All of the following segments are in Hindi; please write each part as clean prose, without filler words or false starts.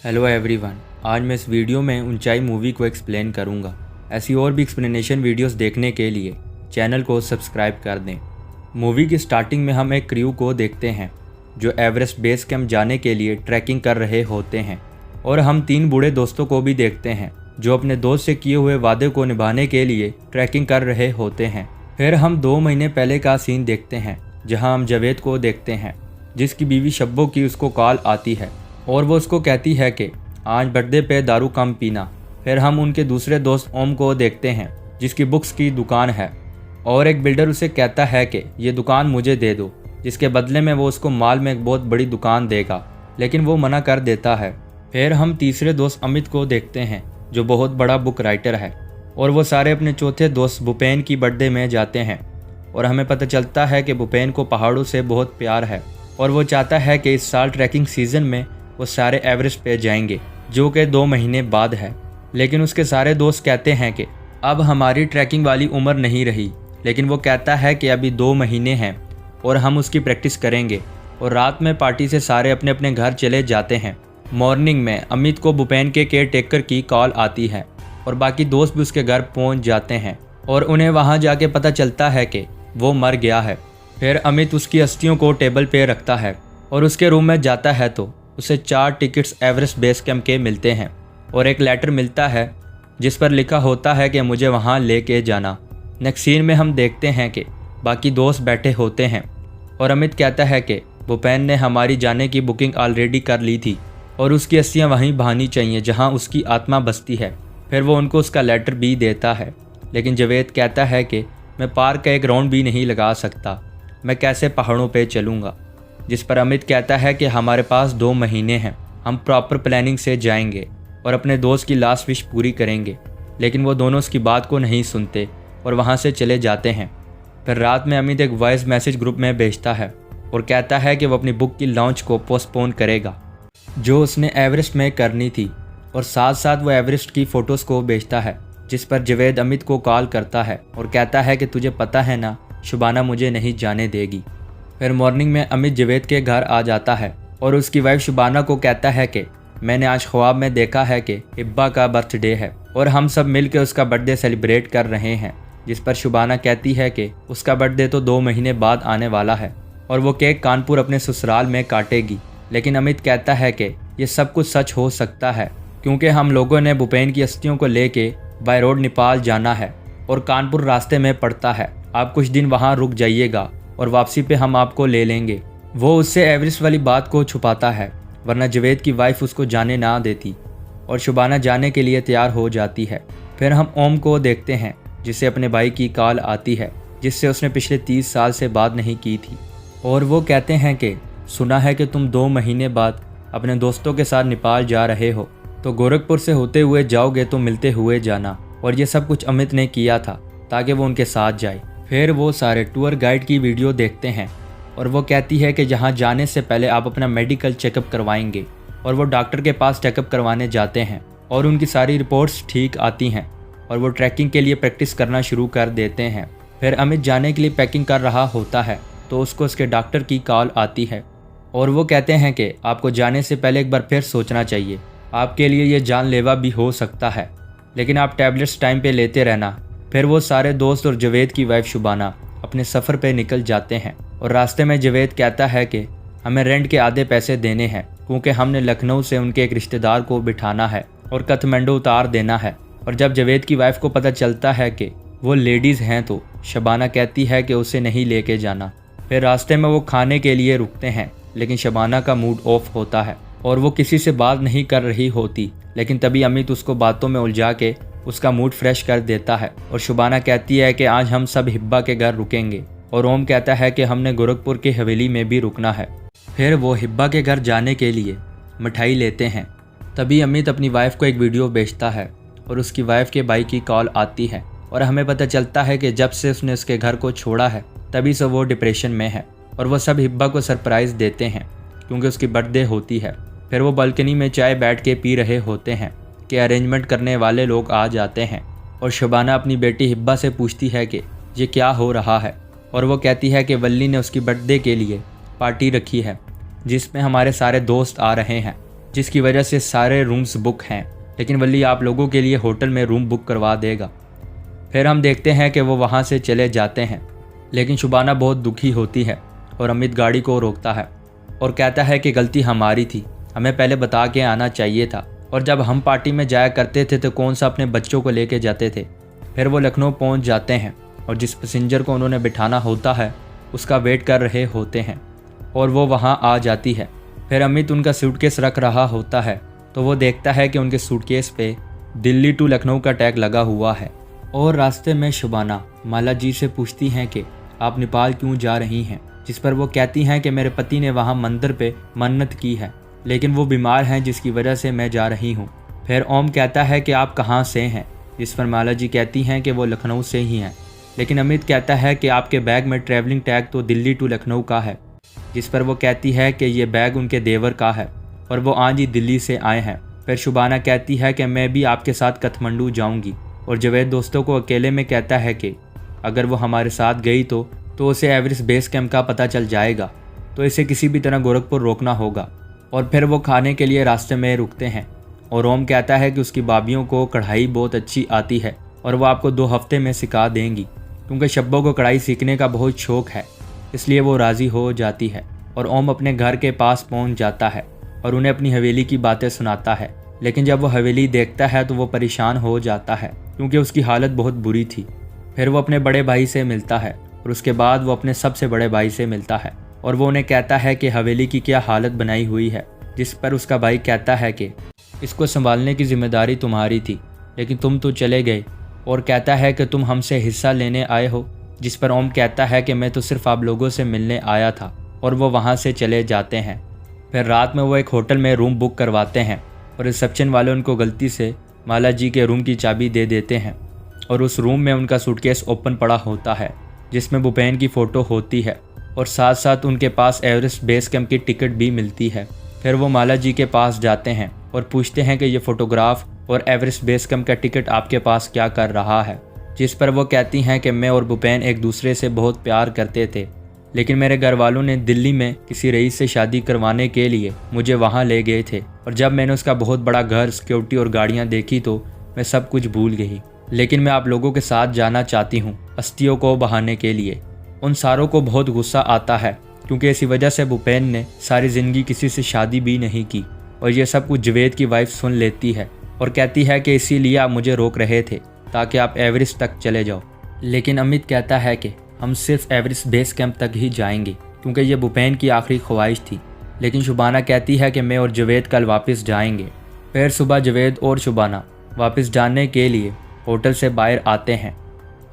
हेलो एवरीवन, आज मैं इस वीडियो में ऊंचाई मूवी को एक्सप्लेन करूंगा। ऐसी और भी एक्सप्लेनेशन वीडियोस देखने के लिए चैनल को सब्सक्राइब कर दें। मूवी की स्टार्टिंग में हम एक क्रू को देखते हैं जो एवरेस्ट बेस कैंप जाने के लिए ट्रैकिंग कर रहे होते हैं, और हम 3 बूढ़े दोस्तों को भी देखते हैं जो अपने दोस्त से किए हुए वादे को निभाने के लिए ट्रैकिंग कर रहे होते हैं। फिर हम 2 महीने पहले का सीन देखते हैं जहाँ हम जावेद को देखते हैं जिसकी बीवी शब्बो की उसको कॉल आती है और वो उसको कहती है कि आज बर्थडे पे दारू कम पीना। फिर हम उनके दूसरे दोस्त ओम को देखते हैं जिसकी बुक्स की दुकान है और एक बिल्डर उसे कहता है कि ये दुकान मुझे दे दो, जिसके बदले में वो उसको माल में एक बहुत बड़ी दुकान देगा, लेकिन वो मना कर देता है। फिर हम तीसरे दोस्त अमित को देखते हैं जो बहुत बड़ा बुक राइटर है और वो सारे अपने चौथे दोस्त भूपेन की बर्थडे में जाते हैं और हमें पता चलता है कि भूपेन को पहाड़ों से बहुत प्यार है और वो चाहता है कि इस साल ट्रैकिंग सीजन में वो सारे एवरेस्ट पे जाएंगे जो कि 2 महीने बाद है। लेकिन उसके सारे दोस्त कहते हैं कि अब हमारी ट्रैकिंग वाली उम्र नहीं रही, लेकिन वो कहता है कि अभी 2 महीने हैं और हम उसकी प्रैक्टिस करेंगे। और रात में पार्टी से सारे अपने अपने घर चले जाते हैं। मॉर्निंग में अमित को भूपेन के केयर टेकर की कॉल आती है और बाकी दोस्त भी उसके घर पहुंच जाते हैं और उन्हें वहां जाके पता चलता है कि वो मर गया है। फिर अमित उसकी अस्थियों को टेबल पे रखता है और उसके रूम में जाता है तो उसे 4 टिकट्स एवरेस्ट बेस कैंप के मिलते हैं और एक लेटर मिलता है जिस पर लिखा होता है कि मुझे वहां लेके जाना। नेक्स्ट सीन में हम देखते हैं कि बाकी दोस्त बैठे होते हैं और अमित कहता है कि भूपेन ने हमारी जाने की बुकिंग ऑलरेडी कर ली थी और उसकी अस्थियाँ वहीं बहानी चाहिए जहाँ उसकी आत्मा बसती है। फिर वो उनको उसका लेटर भी देता है, लेकिन जावेद कहता है कि मैं पार्क का एक राउंड भी नहीं लगा सकता, मैं कैसे पहाड़ों पे चलूँगा। जिस पर अमित कहता है कि हमारे पास 2 महीने हैं, हम प्रॉपर प्लानिंग से जाएंगे और अपने दोस्त की लास्ट विश पूरी करेंगे। लेकिन वो दोनों उसकी बात को नहीं सुनते और वहाँ से चले जाते हैं। फिर रात में अमित एक वॉइस मैसेज ग्रुप में भेजता है और कहता है कि वो अपनी बुक की लॉन्च को पोस्टपोन करेगा जो उसने एवरेस्ट में करनी थी, और साथ साथ वो एवरेस्ट की फ़ोटोज़ को भेजता है। जिस पर जावेद अमित को कॉल करता है और कहता है कि तुझे पता है ना, शुबाना मुझे नहीं जाने देगी। फिर मॉर्निंग में अमित जावेद के घर आ जाता है और उसकी वाइफ शुबाना को कहता है कि मैंने आज ख्वाब में देखा है कि हिब्बा का बर्थडे है और हम सब मिलकर उसका बर्थडे सेलिब्रेट कर रहे हैं। जिस पर शुबाना कहती है कि उसका बर्थडे तो 2 महीने बाद आने वाला है और वो केक कानपुर अपने ससुराल में काटेगी। लेकिन अमित कहता है कि ये सब कुछ सच हो सकता है क्योंकि हम लोगों ने भूपेन की अस्थियों को लेके बाय रोड नेपाल जाना है और कानपुर रास्ते में पड़ता है। आप कुछ दिन वहाँ रुक जाइएगा और वापसी पे हम आपको ले लेंगे। वो उससे एवरेस्ट वाली बात को छुपाता है, वरना जावेद की वाइफ उसको जाने ना देती और शुबाना जाने के लिए तैयार हो जाती है। फिर हम ओम को देखते हैं जिसे अपने भाई की कॉल आती है जिससे उसने पिछले 30 साल से बात नहीं की थी, और वो कहते हैं कि सुना है कि तुम 2 महीने बाद अपने दोस्तों के साथ नेपाल जा रहे हो, तो गोरखपुर से होते हुए जाओगे तो मिलते हुए जाना। और ये सब कुछ अमित ने किया था ताकि वो उनके साथ जाए। फिर वो सारे टूर गाइड की वीडियो देखते हैं और वो कहती है कि जहाँ जाने से पहले आप अपना मेडिकल चेकअप करवाएंगे, और वो डॉक्टर के पास चेकअप करवाने जाते हैं और उनकी सारी रिपोर्ट्स ठीक आती हैं और वो ट्रैकिंग के लिए प्रैक्टिस करना शुरू कर देते हैं। फिर अमित जाने के लिए पैकिंग कर रहा होता है तो उसको उसके डॉक्टर की कॉल आती है और वो कहते हैं कि आपको जाने से पहले एक बार फिर सोचना चाहिए, आपके लिए ये जानलेवा भी हो सकता है, लेकिन आप टैबलेट्स टाइम पे लेते रहना। फिर वो सारे दोस्त और जावेद की वाइफ शुबाना अपने सफ़र पे निकल जाते हैं और रास्ते में जावेद कहता है कि हमें रेंट के आधे पैसे देने हैं क्योंकि हमने लखनऊ से उनके एक रिश्तेदार को बिठाना है और काठमांडू उतार देना है। और जब जावेद की वाइफ को पता चलता है कि वो लेडीज़ हैं तो शबाना कहती है कि उसे नहीं लेके जाना। फिर रास्ते में वो खाने के लिए रुकते हैं, लेकिन शबाना का मूड ऑफ होता है और वो किसी से बात नहीं कर रही होती। लेकिन तभी अमित उसको बातों में उलझा के उसका मूड फ्रेश कर देता है और शुबाना कहती है कि आज हम सब हिब्बा के घर रुकेंगे, और ओम कहता है कि हमने गोरखपुर की हवेली में भी रुकना है। फिर वो हिब्बा के घर जाने के लिए मिठाई लेते हैं। तभी अमित अपनी वाइफ को एक वीडियो भेजता है और उसकी वाइफ के भाई की कॉल आती है और हमें पता चलता है कि जब से उसने उसके घर को छोड़ा है तभी से वो डिप्रेशन में है और वो सब हिब्बा को सरप्राइज़ देते हैं क्योंकि उसकी बर्थडे होती है। फिर वो बालकनी में चाय बैठ के पी रहे होते हैं कि अरेंजमेंट करने वाले लोग आ जाते हैं और शुबाना अपनी बेटी हिब्बा से पूछती है कि ये क्या हो रहा है, और वो कहती है कि वल्ली ने उसकी बर्थडे के लिए पार्टी रखी है जिसमें हमारे सारे दोस्त आ रहे हैं जिसकी वजह से सारे रूम्स बुक हैं, लेकिन वली आप लोगों के लिए होटल में रूम बुक करवा देगा। फिर हम देखते हैं कि वो वहाँ से चले जाते हैं, लेकिन शुबाना बहुत दुखी होती है और अमित गाड़ी को रोकता है और कहता है कि गलती हमारी थी, हमें पहले बता के आना चाहिए था, और जब हम पार्टी में जाया करते थे तो कौन सा अपने बच्चों को लेके जाते थे। फिर वो लखनऊ पहुँच जाते हैं और जिस पैसेंजर को उन्होंने बिठाना होता है उसका वेट कर रहे होते हैं और वो वहाँ आ जाती है। फिर अमित उनका सूटकेस रख रहा होता है तो वो देखता है कि उनके सूटकेस पे दिल्ली टू लखनऊ का टैग लगा हुआ है। और रास्ते में शुबाना माला जी से पूछती हैं कि आप नेपाल क्यों जा रही हैं, जिस पर वो कहती हैं कि मेरे पति ने वहाँ मंदिर पे मन्नत की है, लेकिन वो बीमार हैं जिसकी वजह से मैं जा रही हूँ। फिर ओम कहता है कि आप कहाँ से हैं, जिस पर माला जी कहती हैं कि वो लखनऊ से ही हैं, लेकिन अमित कहता है कि आपके बैग में ट्रैवलिंग टैग तो दिल्ली टू लखनऊ का है, जिस पर वो कहती है कि ये बैग उनके देवर का है और वो आज ही दिल्ली से आए हैं। फिर शुबाना कहती है कि मैं भी आपके साथ काठमांडू जाऊंगी, और जवेद दोस्तों को अकेले में कहता है कि अगर वो हमारे साथ गई तो उसे एवरेस्ट बेस कैंप का पता चल जाएगा, तो इसे किसी भी तरह गोरखपुर रोकना होगा। और फिर वो खाने के लिए रास्ते में रुकते हैं और ओम कहता है कि उसकी भाभियों को कढ़ाई बहुत अच्छी आती है और वो आपको 2 हफ्ते में सिखा देंगी, क्योंकि शब्बों को कढ़ाई सीखने का बहुत शौक है, इसलिए वो राज़ी हो जाती है। और ओम अपने घर के पास पहुंच जाता है और उन्हें अपनी हवेली की बातें सुनाता है, लेकिन जब वो हवेली देखता है तो वो परेशान हो जाता है क्योंकि उसकी हालत बहुत बुरी थी। फिर वो अपने बड़े भाई से मिलता है और उसके बाद वो अपने सबसे बड़े भाई से मिलता है और वो उन्हें कहता है कि हवेली की क्या हालत बनाई हुई है, जिस पर उसका भाई कहता है कि इसको संभालने की जिम्मेदारी तुम्हारी थी, लेकिन तुम तो चले गए, और कहता है कि तुम हमसे हिस्सा लेने आए हो, जिस पर ओम कहता है कि मैं तो सिर्फ आप लोगों से मिलने आया था, और वो वहाँ से चले जाते हैं। फिर रात में वो एक होटल में रूम बुक करवाते हैं और रिसेप्शन वाले उनको गलती से माला जी के रूम की चाबी दे देते हैं और उस रूम में उनका सूटकेस ओपन पड़ा होता है जिसमें भूपेन की फ़ोटो होती है और साथ साथ उनके पास एवरेस्ट बेस कैंप की टिकट भी मिलती है। फिर वो माला जी के पास जाते हैं और पूछते हैं कि ये फ़ोटोग्राफ और एवरेस्ट बेस कैंप का टिकट आपके पास क्या कर रहा है, जिस पर वो कहती हैं कि मैं और भूपेन एक दूसरे से बहुत प्यार करते थे, लेकिन मेरे घर वालों ने दिल्ली में किसी रईस से शादी करवाने के लिए मुझे वहाँ ले गए थे, और जब मैंने उसका बहुत बड़ा घर, सिक्योरिटी और गाड़ियाँ देखी तो मैं सब कुछ भूल गई। लेकिन मैं आप लोगों के साथ जाना चाहती हूँ अस्थियों को बहाने के लिए। उन सारों को बहुत गुस्सा आता है क्योंकि इसी वजह से भूपेन ने सारी ज़िंदगी किसी से शादी भी नहीं की, और ये सब कुछ जवेद की वाइफ सुन लेती है और कहती है कि इसीलिए आप मुझे रोक रहे थे ताकि आप एवरेस्ट तक चले जाओ। लेकिन अमित कहता है कि हम सिर्फ एवरेस्ट बेस कैंप तक ही जाएंगे क्योंकि ये भूपेन की आखिरी ख्वाहिश थी। लेकिन शुबाना कहती है कि मैं और जवेद कल वापस जाएंगे। फिर सुबह जवेद और शुबाना वापस जाने के लिए होटल से बाहर आते हैं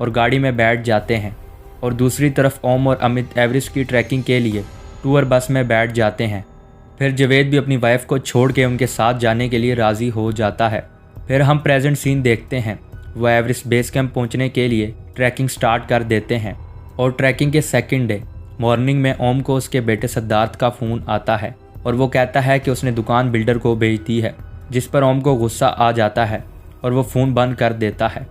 और गाड़ी में बैठ जाते हैं, और दूसरी तरफ ओम और अमित एवरेस्ट की ट्रैकिंग के लिए टूर बस में बैठ जाते हैं। फिर जवेद भी अपनी वाइफ को छोड़ के उनके साथ जाने के लिए राज़ी हो जाता है। फिर हम प्रेजेंट सीन देखते हैं, वह एवरेस्ट बेस कैंप पहुंचने के लिए ट्रैकिंग स्टार्ट कर देते हैं, और ट्रैकिंग के सेकंड डे मॉर्निंग में ओम को उसके बेटे सिद्धार्थ का फ़ोन आता है और वो कहता है कि उसने दुकान बिल्डर को बेच दी है, जिस पर ओम को गुस्सा आ जाता है और वो फ़ोन बंद कर देता है।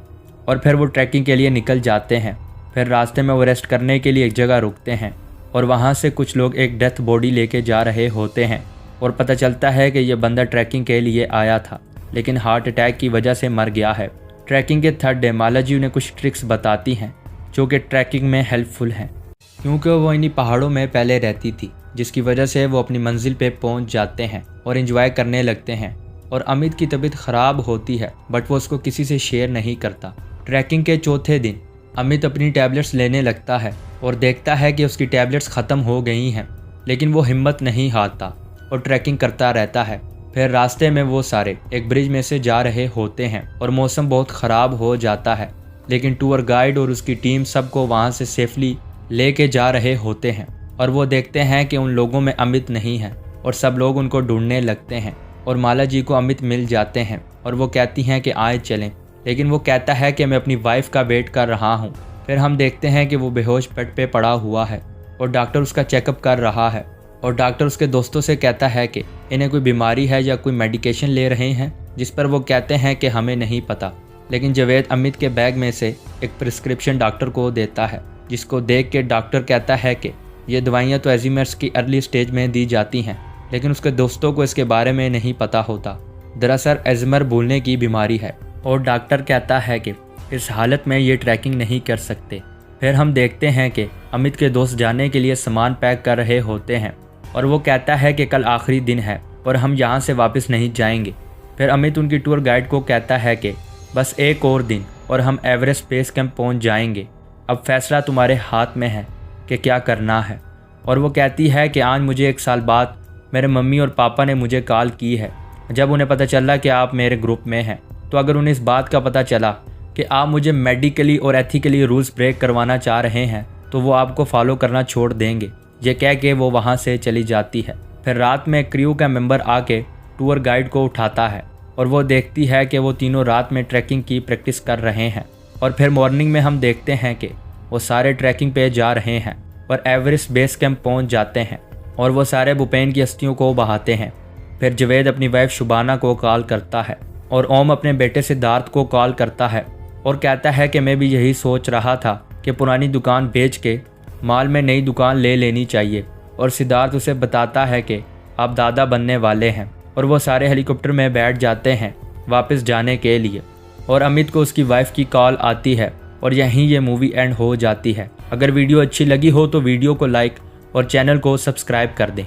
और फिर वो ट्रैकिंग के लिए निकल जाते हैं। फिर रास्ते में वो रेस्ट करने के लिए एक जगह रुकते हैं और वहाँ से कुछ लोग एक डेथ बॉडी लेके जा रहे होते हैं और पता चलता है कि यह बंदा ट्रैकिंग के लिए आया था लेकिन हार्ट अटैक की वजह से मर गया है। ट्रैकिंग के थर्ड डे माला जी उन्हें कुछ ट्रिक्स बताती हैं जो कि ट्रैकिंग में हेल्पफुल हैं, क्योंकि वो इन्हीं पहाड़ों में पहले रहती थी, जिसकी वजह से वो अपनी मंजिल पे पहुंच जाते हैं और एंजॉय करने लगते हैं। और अमित की तबीयत ख़राब होती है बट वो उसको किसी से शेयर नहीं करता। ट्रैकिंग के चौथे दिन अमित अपनी टैबलेट्स लेने लगता है और देखता है कि उसकी टैबलेट्स ख़त्म हो गई हैं, लेकिन वो हिम्मत नहीं हारता और ट्रैकिंग करता रहता है। फिर रास्ते में वो सारे एक ब्रिज में से जा रहे होते हैं और मौसम बहुत ख़राब हो जाता है, लेकिन टूर गाइड और उसकी टीम सबको वहाँ से सेफली लेके जा रहे होते हैं। और वो देखते हैं कि उन लोगों में अमित नहीं है और सब लोग उनको ढूंढने लगते हैं और माला जी को अमित मिल जाते हैं और वो कहती हैं कि आए चलें, लेकिन वो कहता है कि मैं अपनी वाइफ का वेट कर रहा हूँ। फिर हम देखते हैं कि वो बेहोश बेड पे पड़ा हुआ है और डॉक्टर उसका चेकअप कर रहा है और डॉक्टर उसके दोस्तों से कहता है कि इन्हें कोई बीमारी है या कोई मेडिकेशन ले रहे हैं, जिस पर वो कहते हैं कि हमें नहीं पता। लेकिन जवेद अमित के बैग में से एक प्रिस्क्रिप्शन डॉक्टर को देता है, जिसको देख के डॉक्टर कहता है कि ये दवाइयाँ तो एल्ज़ाइमर्स की अर्ली स्टेज में दी जाती हैं, लेकिन उसके दोस्तों को इसके बारे में नहीं पता होता। दरअसल अल्जाइमर भूलने की बीमारी है और डॉक्टर कहता है कि इस हालत में ये ट्रैकिंग नहीं कर सकते। फिर हम देखते हैं कि अमित के दोस्त जाने के लिए सामान पैक कर रहे होते हैं और वो कहता है कि कल आखिरी दिन है और हम यहाँ से वापस नहीं जाएंगे। फिर अमित उनकी टूर गाइड को कहता है कि बस एक और दिन और हम एवरेस्ट बेस कैंप पहुँच जाएंगे। अब फैसला तुम्हारे हाथ में है कि क्या करना है। और वो कहती है कि आज मुझे 1 साल बाद मेरे मम्मी और पापा ने मुझे कॉल की है। जब उन्हें पता चला कि आप मेरे ग्रुप में हैं, तो अगर उन्हें इस बात का पता चला कि आप मुझे मेडिकली और एथिकली रूल्स ब्रेक करवाना चाह रहे हैं, तो वो आपको फॉलो करना छोड़ देंगे। ये कह के वो वहाँ से चली जाती है। फिर रात में क्रू का मेंबर आके टूर गाइड को उठाता है और वो देखती है कि वो तीनों रात में ट्रैकिंग की प्रैक्टिस कर रहे हैं। और फिर मॉर्निंग में हम देखते हैं कि वो सारे ट्रैकिंग पे जा रहे हैं और एवरेस्ट बेस कैंप पहुँच जाते हैं और वो सारे भूपेन की अस्थियों को बहाते हैं। फिर जवेद अपनी वाइफ शुबाना को कॉल करता है और ओम अपने बेटे सिद्धार्थ को कॉल करता है और कहता है कि मैं भी यही सोच रहा था कि पुरानी दुकान बेच के माल में नई दुकान ले लेनी चाहिए। और सिद्धार्थ उसे बताता है कि आप दादा बनने वाले हैं और वो सारे हेलीकॉप्टर में बैठ जाते हैं वापस जाने के लिए। और अमित को उसकी वाइफ की कॉल आती है और यहीं ये मूवी एंड हो जाती है। अगर वीडियो अच्छी लगी हो तो वीडियो को लाइक और चैनल को सब्सक्राइब कर दें।